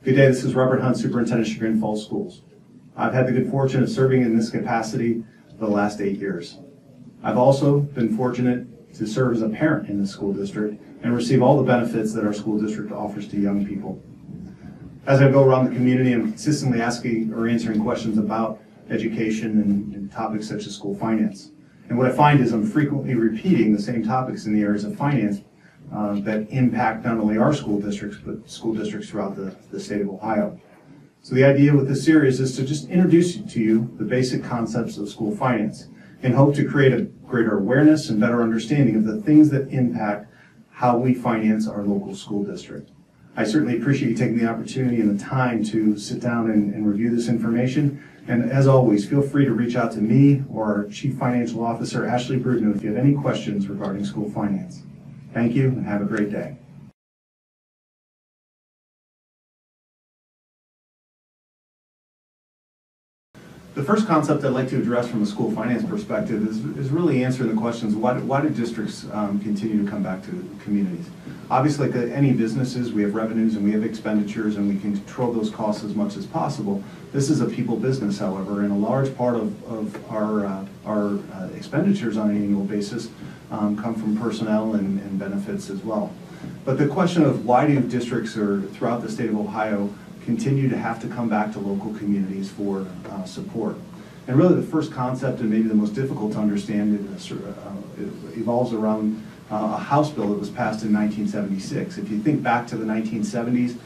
Good day, this is Robert Hunt, Superintendent of Chagrin Falls Schools. I've had the good fortune of serving in this capacity for the last 8 years. I've also been fortunate to serve as a parent in the school district and receive all the benefits that our school district offers to young people. As I go around the community, I'm consistently asking or answering questions about education and topics such as school finance. And what I find is I'm frequently repeating the same topics in the areas of finance that impact not only our school districts, but school districts throughout the state of Ohio. So the idea with this series is to just introduce to you the basic concepts of school finance and hope to create a greater awareness and better understanding of the things that impact how we finance our local school district. I certainly appreciate you taking the opportunity and the time to sit down and review this information. And as always, feel free to reach out to me or our Chief Financial Officer, Ashley Brudno, if you have any questions regarding school finance. Thank you and have a great day. The first concept I'd like to address from a school finance perspective is really answering the questions, why do districts continue to come back to communities? Obviously, like any businesses, we have revenues and we have expenditures and we can control those costs as much as possible. This is a people business, however, and a large part of our expenditures on an annual basis come from personnel and benefits as well. But the question of why do districts throughout the state of Ohio continue to have to come back to local communities for support. And really the first concept, and maybe the most difficult to understand, it evolves around a House bill that was passed in 1976. If you think back to the 1970s,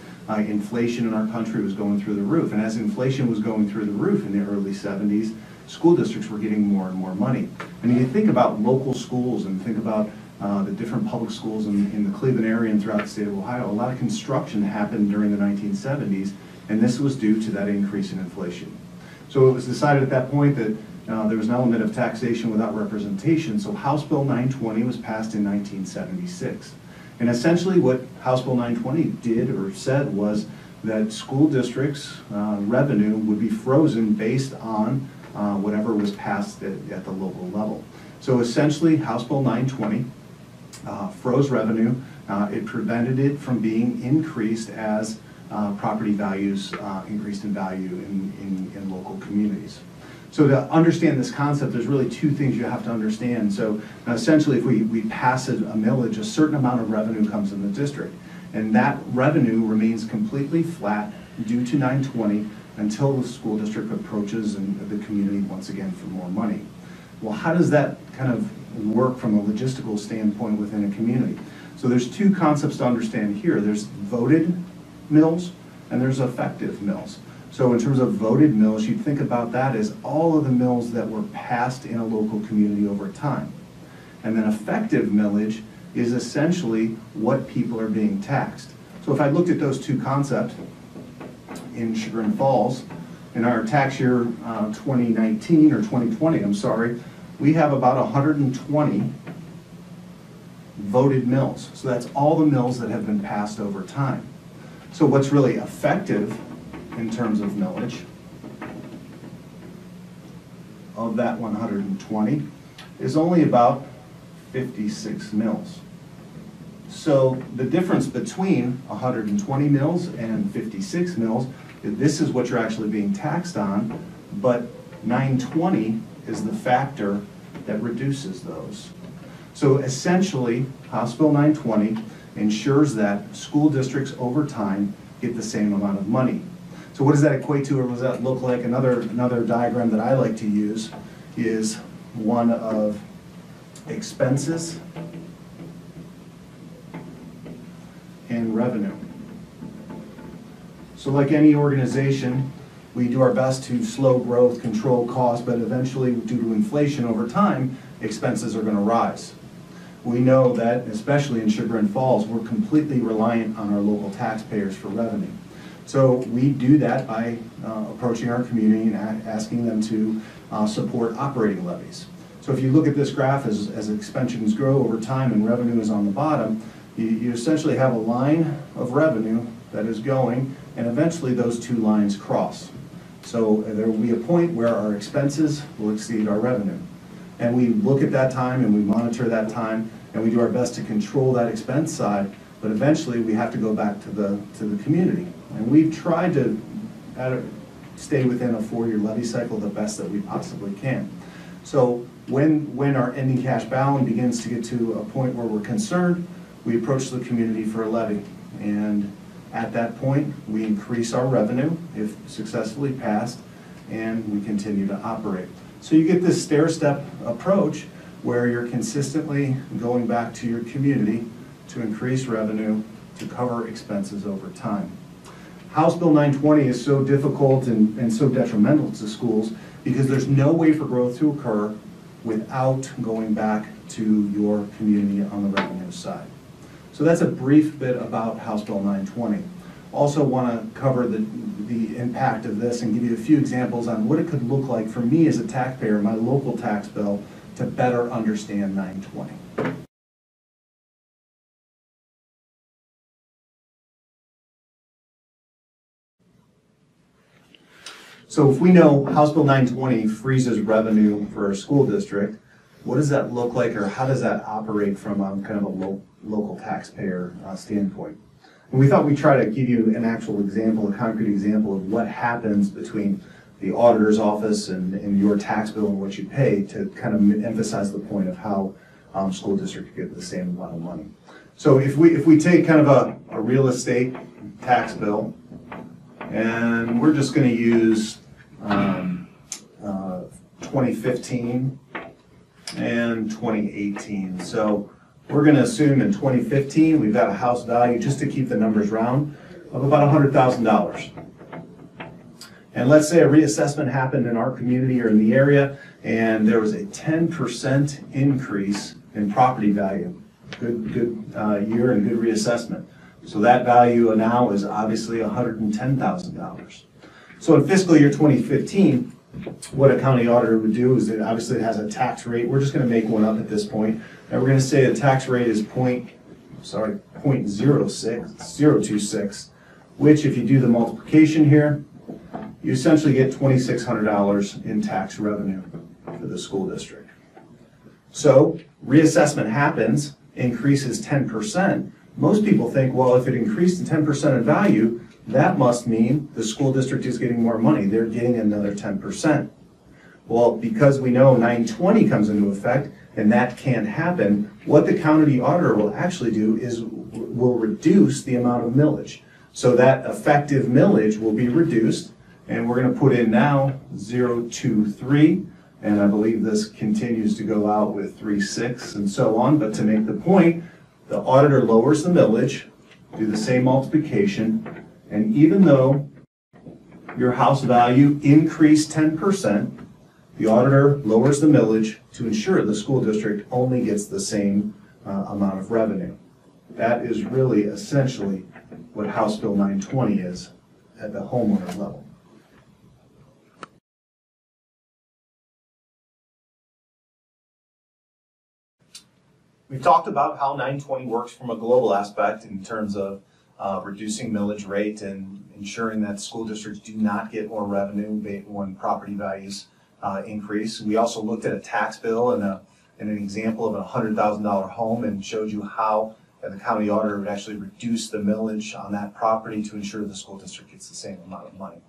inflation in our country was going through the roof. And as inflation was going through the roof in the early 70s, school districts were getting more and more money. And if you think about local schools and think about the different public schools in the Cleveland area and throughout the state of Ohio, a lot of construction happened during the 1970s, and this was due to that increase in inflation. So it was decided at that point that there was an element of taxation without representation, so House Bill 920 was passed in 1976. And essentially what House Bill 920 did or said was that school districts' revenue would be frozen based on whatever was passed at the local level. So essentially House Bill 920 froze revenue. It prevented it from being increased as property values increased in value in local communities. So to understand this concept, there's really two things you have to understand. So essentially if we pass a millage, a certain amount of revenue comes in the district. And that revenue remains completely flat due to 920 until the school district approaches the community once again for more money. Well, how does that kind of work from a logistical standpoint within a community? So there's two concepts to understand here. There's voted mills and there's effective mills. So in terms of voted mills, you'd think about that as all of the mills that were passed in a local community over time. And then effective millage is essentially what people are being taxed. So if I looked at those two concepts in Chagrin Falls, in our tax year 2019 or 2020, I'm sorry, we have about 120 voted mills. So that's all the mills that have been passed over time. So what's really effective in terms of millage of that 120 is only about 56 mills. So the difference between 120 mills and 56 mills, this is what you're actually being taxed on, but 920 is the factor that reduces those. So essentially, House Bill 920 ensures that school districts over time get the same amount of money. So what does that equate to, or what does that look like? Another diagram that I like to use is one of expenses and revenue. So like any organization, we do our best to slow growth, control costs, but eventually due to inflation over time, expenses are going to rise. We know that, especially in Chagrin Falls, we're completely reliant on our local taxpayers for revenue. So we do that by approaching our community and asking them to support operating levies. So if you look at this graph as expenses grow over time and revenue is on the bottom, you essentially have a line of revenue that is going, and eventually those two lines cross. So there will be a point where our expenses will exceed our revenue. And we look at that time and we monitor that time and we do our best to control that expense side, but eventually we have to go back to the community And we've tried to stay within a 4-year levy cycle the best that we possibly can. So when our ending cash balance begins to get to a point where we're concerned, we approach the community for a levy. And at that point, we increase our revenue if successfully passed, and we continue to operate. So you get this stair-step approach where you're consistently going back to your community to increase revenue to cover expenses over time. House Bill 920 is so difficult and so detrimental to schools because there's no way for growth to occur without going back to your community on the revenue side. So that's a brief bit about House Bill 920. Also want to cover the impact of this and give you a few examples on what it could look like for me as a taxpayer, my local tax bill, to better understand 920. So if we know House Bill 920 freezes revenue for a school district, what does that look like, or how does that operate from kind of a local taxpayer standpoint? And we thought we'd try to give you an actual example, a concrete example of what happens between the auditor's office and your tax bill and what you pay to kind of emphasize the point of how school districts get the same amount of money. So if we take kind of a real estate tax bill, and we're just going to use 2015 and 2018. So we're going to assume in 2015 we've got a house value, just to keep the numbers round, of about $100,000. And let's say a reassessment happened in our community or in the area, and there was a 10% increase in property value. Good year and good reassessment. So that value now is obviously $110,000. So in fiscal year 2015, what a county auditor would do is it obviously has a tax rate. We're just going to make one up at this point. And we're going to say the tax rate is 0.026, which if you do the multiplication here, you essentially get $2,600 in tax revenue for the school district. So reassessment happens, increases 10%. Most people think, well, if it increased to 10% in value, that must mean the school district is getting more money. They're getting another 10%. Well, because we know 920 comes into effect, and that can't happen, what the county auditor will actually do is will reduce the amount of millage. So that effective millage will be reduced, and we're going to put in now 0.23, and I believe this continues to go out with 3.6 and so on. But to make the point, the auditor lowers the millage, do the same multiplication, and even though your house value increased 10%, the auditor lowers the millage to ensure the school district only gets the same amount of revenue. That is really essentially what House Bill 920 is at the homeowner level. We've talked about how 920 works from a global aspect in terms of reducing millage rate and ensuring that school districts do not get more revenue when property values increase. We also looked at a tax bill and an example of a $100,000 home and showed you how the county auditor would actually reduce the millage on that property to ensure the school district gets the same amount of money.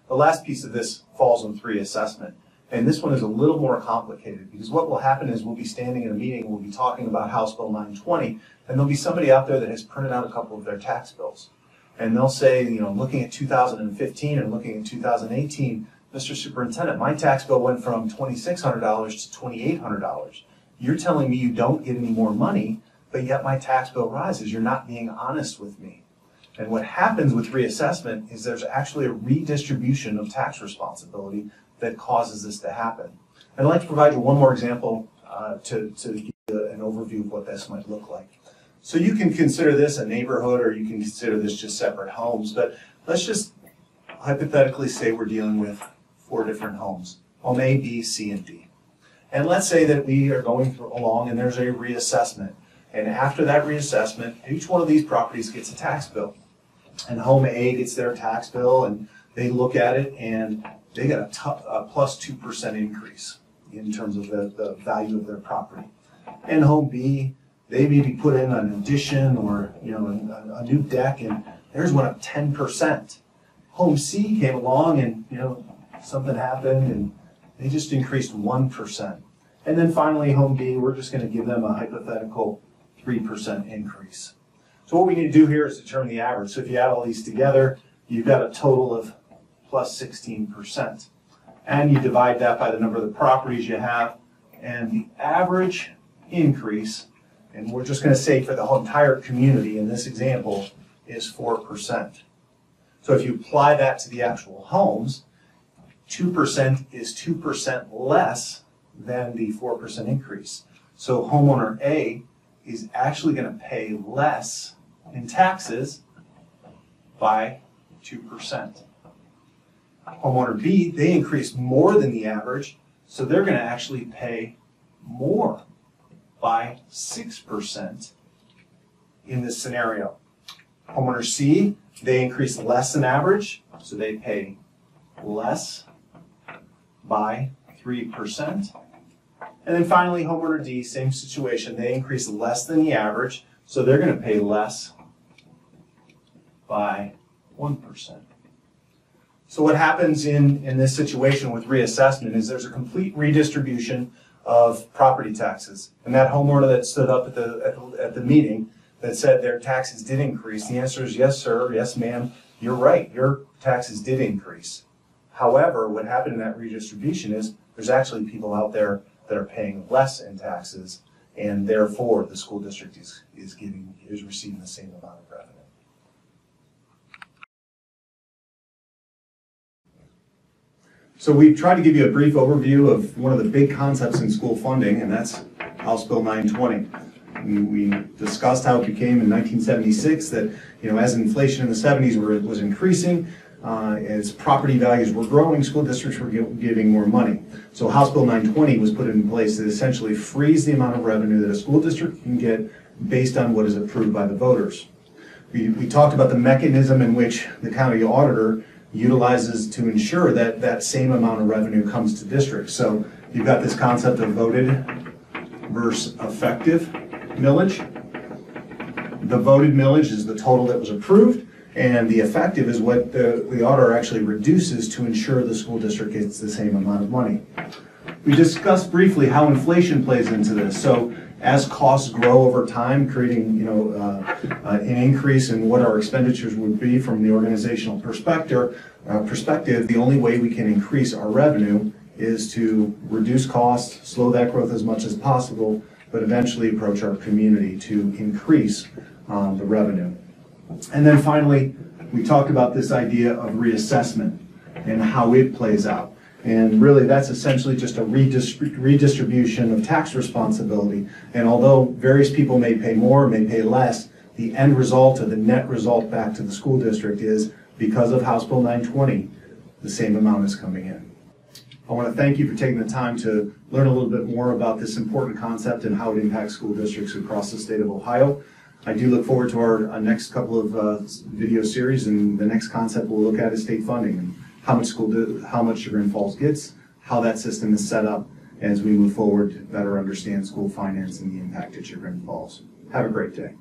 The last piece of this falls on reassessment. And this one is a little more complicated because what will happen is we'll be standing in a meeting, we'll be talking about House Bill 920, and there'll be somebody out there that has printed out a couple of their tax bills. And they'll say, you know, looking at 2015 and looking at 2018, Mr. Superintendent, my tax bill went from $2,600 to $2,800. You're telling me you don't get any more money, but yet my tax bill rises. You're not being honest with me. And what happens with reassessment is there's actually a redistribution of tax responsibility that causes this to happen. And I'd like to provide you one more example to give you an overview of what this might look like. So you can consider this a neighborhood or you can consider this just separate homes, but let's just hypothetically say we're dealing with 4 different homes, home A, B, C, and D. And let's say that we are going along and there's a reassessment. And after that reassessment, each one of these properties gets a tax bill. And home A gets their tax bill and they look at it and they got a plus 2% increase in terms of the value of their property. And home B, they maybe put in an addition or a new deck, and theirs went up 10%. Home C came along and, something happened and they just increased 1%. And then finally, home B, we're just going to give them a hypothetical 3% increase. So what we need to do here is determine the average. So if you add all these together, you've got a total of plus 16%. And you divide that by the number of the properties you have, and the average increase, and we're just going to say for the whole entire community in this example, is 4%. So if you apply that to the actual homes, 2% is 2% less than the 4% increase. So homeowner A is actually going to pay less in taxes by 2%. Homeowner B, they increase more than the average, so they're going to actually pay more by 6% in this scenario. Homeowner C, they increase less than average, so they pay less by 3%. And then finally, homeowner D, same situation. They increase less than the average, so they're going to pay less by 1%. So what happens in this situation with reassessment is there's a complete redistribution of property taxes. And that homeowner that stood up at the meeting that said their taxes did increase, the answer is yes, sir, yes, ma'am, you're right, your taxes did increase. However, what happened in that redistribution is there's actually people out there that are paying less in taxes, and therefore the school district is receiving the same amount of revenue. So we've tried to give you a brief overview of one of the big concepts in school funding, and that's House Bill 920. We discussed how it became in 1976 that, as inflation in the 70s was increasing, as property values were growing, school districts were giving more money. So House Bill 920 was put in place to essentially freeze the amount of revenue that a school district can get based on what is approved by the voters. We talked about the mechanism in which the county auditor utilizes to ensure that that same amount of revenue comes to districts. So you've got this concept of voted versus effective millage. The voted millage is the total that was approved, and the effective is what the auditor actually reduces to ensure the school district gets the same amount of money. We discussed briefly how inflation plays into this. So as costs grow over time, creating an increase in what our expenditures would be from the organizational perspective, the only way we can increase our revenue is to reduce costs, slow that growth as much as possible, but eventually approach our community to increase the revenue. And then finally, we talked about this idea of reassessment and how it plays out. And really, that's essentially just a redistribution of tax responsibility. And although various people may pay more, may pay less, the end result or the net result back to the school district is, because of House Bill 920, the same amount is coming in. I want to thank you for taking the time to learn a little bit more about this important concept and how it impacts school districts across the state of Ohio. I do look forward to our next couple of video series, and the next concept we'll look at is state funding and how much Chagrin Falls gets, how that system is set up as we move forward to better understand school finance and the impact at Chagrin Falls. Have a great day.